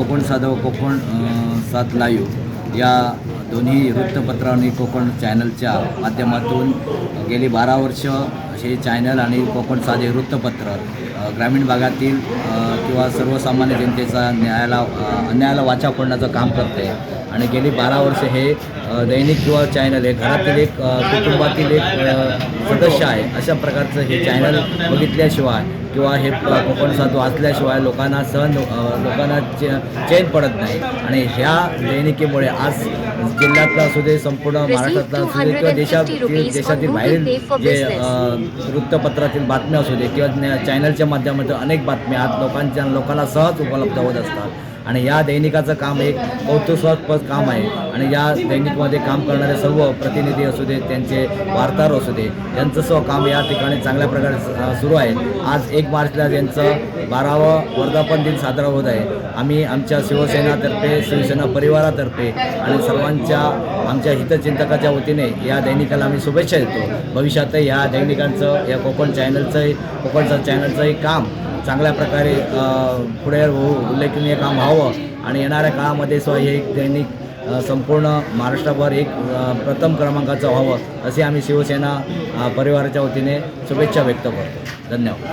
कोकण सात व कोकण 7 लाईव्ह या दोन्ही वृत्तपत्र आणि कोकण चॅनलच्या माध्यमातून गेली 12 वर्ष हे चॅनल आणि कोकण 7 हे वृत्तपत्र ग्रामीण भागातील किंवा सर्वसामान्य जनतेचा अन्यायाला वाचा फोडण्याचं काम करते आणि गेली 12 वर्ष हे दैनिक किंवा चॅनल हे घरातील एक कुटुंबातील एक सदस्य आहे अशा प्रकारचं हे चॅनल बघितल्याशिवाय किंवा हे कोकण 7 वाचल्याशिवाय लोकांना चैन पडत नाही आणि ह्या दैनिकीमुळे आज जिल्ह्यातला असू दे संपूर्ण महाराष्ट्रातला असू दे किंवा देशातील बाहेरील जे वृत्तपत्रातील बातम्या असू दे किंवा चॅनलच्या माध्यमातून अनेक बातम्या आज लोकांना सहज उपलब्ध होत असतात आणि या दैनिकाचं काम एक कौतुकास्पद काम आहे आणि या दैनिकमध्ये काम करणारे सर्व प्रतिनिधी असू दे त्यांचे वार्ताहर असू दे यांचं काम या ठिकाणी चांगल्या प्रकारे सुरू आहे। आज 1 मार्चला त्यांचं 12वा वर्धापन दिन साजरा होत आहे। आम्ही आमच्या शिवसेनातर्फे शिवसेना परिवारातर्फे आणि सर्वांच्या आमच्या हितचिंतकाच्या वतीने या दैनिकाला आम्ही शुभेच्छा देतो। भविष्यातही या दैनिकांचं या कोकण चॅनलचंही काम चांगल्या प्रकारे पुढे उल्लेखनीय काम व्हावं आणि येणाऱ्या काळामध्ये हे एक दैनिक संपूर्ण महाराष्ट्रभर एक प्रथम क्रमांकाचं व्हावं असे आम्ही शिवसेना परिवाराच्या वतीने शुभेच्छा व्यक्त करतो। धन्यवाद।